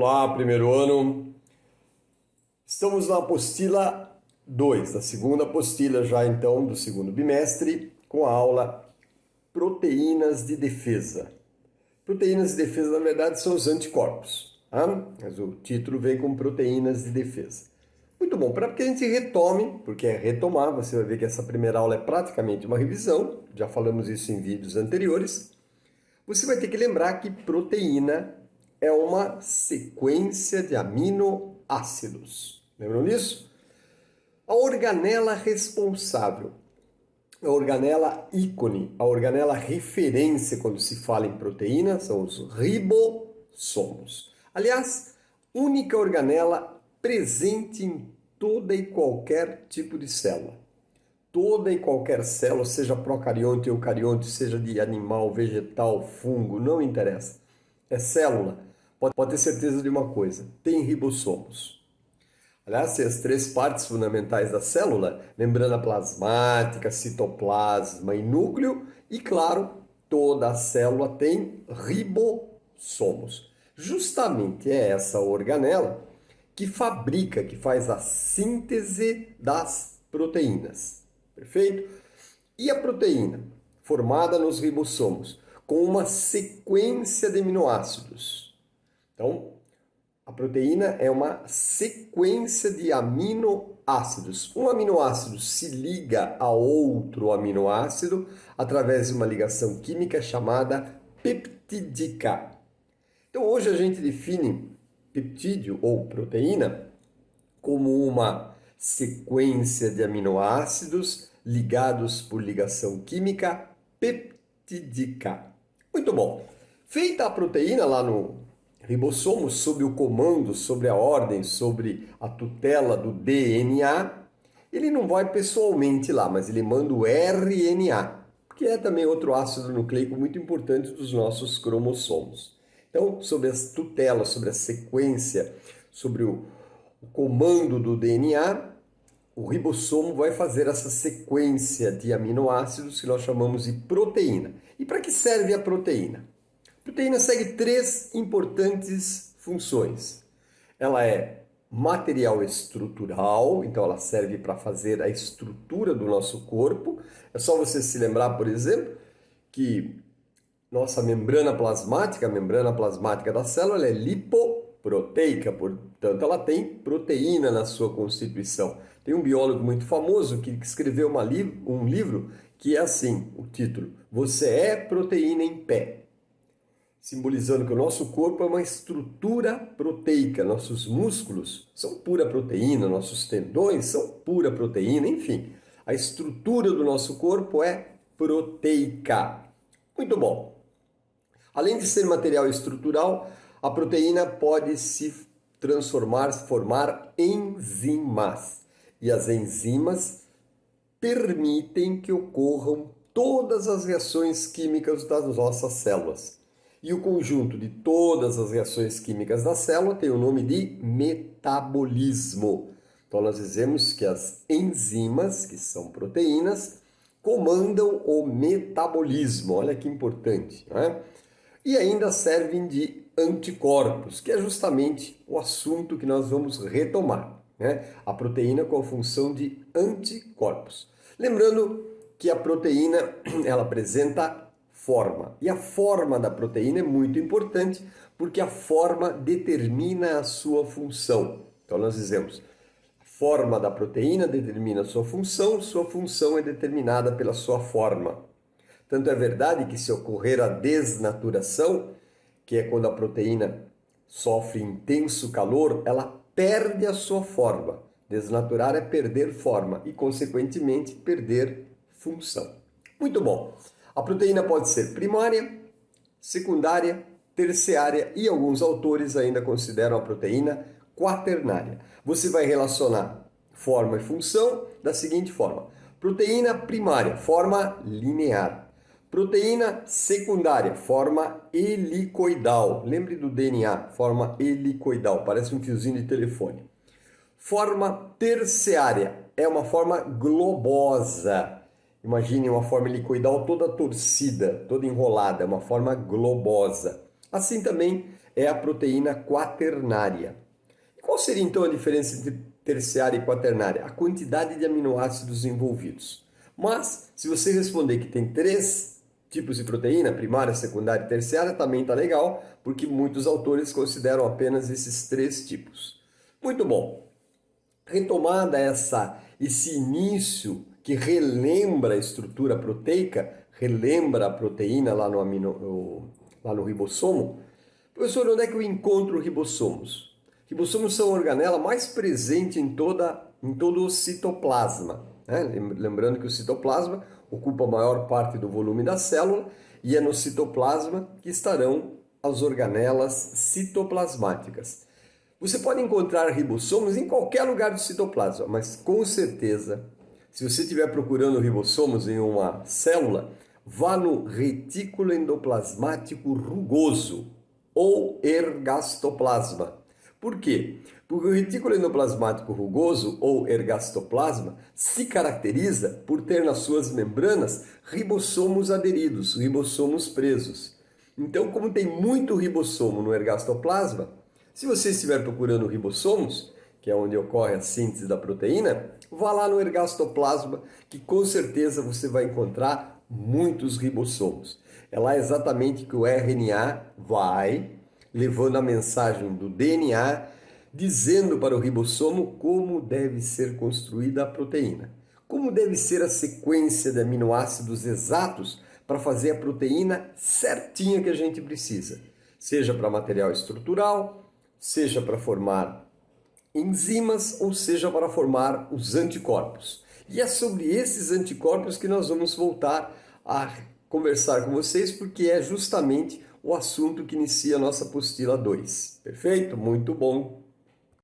Olá, primeiro ano. Estamos na apostila 2, na segunda apostila já então do segundo bimestre, com a aula Proteínas de Defesa. Proteínas de defesa, na verdade, são os anticorpos, tá? Mas o título vem com proteínas de defesa. Muito bom, para que a gente retome, porque é retomar, você vai ver que essa primeira aula é praticamente uma revisão, já falamos isso em vídeos anteriores. Você vai ter que lembrar que proteína é uma sequência de aminoácidos. Lembram disso? A organela responsável, a organela ícone, a organela referência quando se fala em proteína são os ribossomos. Aliás, única organela presente em toda e qualquer tipo de célula. Toda e qualquer célula, seja procarionte, eucarionte, seja de animal, vegetal, fungo, não interessa. É célula. Pode ter certeza de uma coisa, tem ribossomos. Aliás, as três partes fundamentais da célula, membrana plasmática, citoplasma e núcleo, e claro, toda a célula tem ribossomos. Justamente é essa organela que fabrica, que faz a síntese das proteínas. Perfeito? E a proteína, formada nos ribossomos, com uma sequência de aminoácidos. Então, a proteína é uma sequência de aminoácidos. Um aminoácido se liga a outro aminoácido através de uma ligação química chamada peptídica. Então, hoje a gente define peptídeo ou proteína como uma sequência de aminoácidos ligados por ligação química peptídica. Muito bom. Feita a proteína lá no ribossomo, sob o comando, sobre a ordem, sobre a tutela do DNA, ele não vai pessoalmente lá, mas ele manda o RNA, que é também outro ácido nucleico muito importante dos nossos cromossomos. Então, sobre as tutelas, sobre a sequência, sobre o comando do DNA, o ribossomo vai fazer essa sequência de aminoácidos que nós chamamos de proteína. E para que serve a proteína? A proteína segue três importantes funções. Ela é material estrutural, então ela serve para fazer a estrutura do nosso corpo. É só você se lembrar, por exemplo, que nossa membrana plasmática, a membrana plasmática da célula, ela é lipoproteica, portanto ela tem proteína na sua constituição. Tem um biólogo muito famoso que escreveu um livro que é assim, o título, Você é proteína em pé, simbolizando que o nosso corpo é uma estrutura proteica, nossos músculos são pura proteína, nossos tendões são pura proteína, enfim, a estrutura do nosso corpo é proteica. Muito bom. Além de ser material estrutural, a proteína pode se transformar, formar enzimas. E as enzimas permitem que ocorram todas as reações químicas das nossas células. E o conjunto de todas as reações químicas da célula tem o nome de metabolismo. Então nós dizemos que as enzimas, que são proteínas, comandam o metabolismo. Olha que importante, não é? E ainda servem de anticorpos, que é justamente o assunto que nós vamos retomar, né? A proteína com a função de anticorpos. Lembrando que a proteína ela apresenta forma, e a forma da proteína é muito importante porque a forma determina a sua função. Então nós dizemos, a forma da proteína determina a sua função é determinada pela sua forma. Tanto é verdade que se ocorrer a desnaturação, que é quando a proteína sofre intenso calor, ela perde a sua forma. Desnaturar é perder forma e, consequentemente, perder função. Muito bom. A proteína pode ser primária, secundária, terciária e alguns autores ainda consideram a proteína quaternária. Você vai relacionar forma e função da seguinte forma. Proteína primária, forma linear. Proteína secundária, forma helicoidal. Lembre do DNA, forma helicoidal, parece um fiozinho de telefone. Forma terciária, é uma forma globosa. Imagine uma forma helicoidal toda torcida, toda enrolada, é uma forma globosa. Assim também é a proteína quaternária. Qual seria então a diferença entre terciária e quaternária? A quantidade de aminoácidos envolvidos. Mas, se você responder que tem 3 tipos de proteína, primária, secundária e terciária, também está legal, porque muitos autores consideram apenas esses 3 tipos. Muito bom. Retomada esse início que relembra a estrutura proteica, relembra a proteína lá no ribossomo. Professor, onde é que eu encontro ribossomos? Ribossomos são a organela mais presente em todo o citoplasma, né? Lembrando que o citoplasma ocupa a maior parte do volume da célula e é no citoplasma que estarão as organelas citoplasmáticas. Você pode encontrar ribossomos em qualquer lugar do citoplasma, mas com certeza, se você estiver procurando ribossomos em uma célula, vá no retículo endoplasmático rugoso ou ergastoplasma. Por quê? Porque o retículo endoplasmático rugoso ou ergastoplasma se caracteriza por ter nas suas membranas ribossomos aderidos, ribossomos presos. Então, como tem muito ribossomo no ergastoplasma, se você estiver procurando ribossomos, que é onde ocorre a síntese da proteína, vá lá no ergastoplasma, que com certeza você vai encontrar muitos ribossomos. É lá exatamente que o RNA vai levando a mensagem do DNA, dizendo para o ribossomo como deve ser construída a proteína, como deve ser a sequência de aminoácidos exatos para fazer a proteína certinha que a gente precisa, seja para material estrutural, seja para formar enzimas ou seja para formar os anticorpos. E é sobre esses anticorpos que nós vamos voltar a conversar com vocês, porque é justamente o assunto que inicia a nossa apostila 2. Perfeito? Muito bom!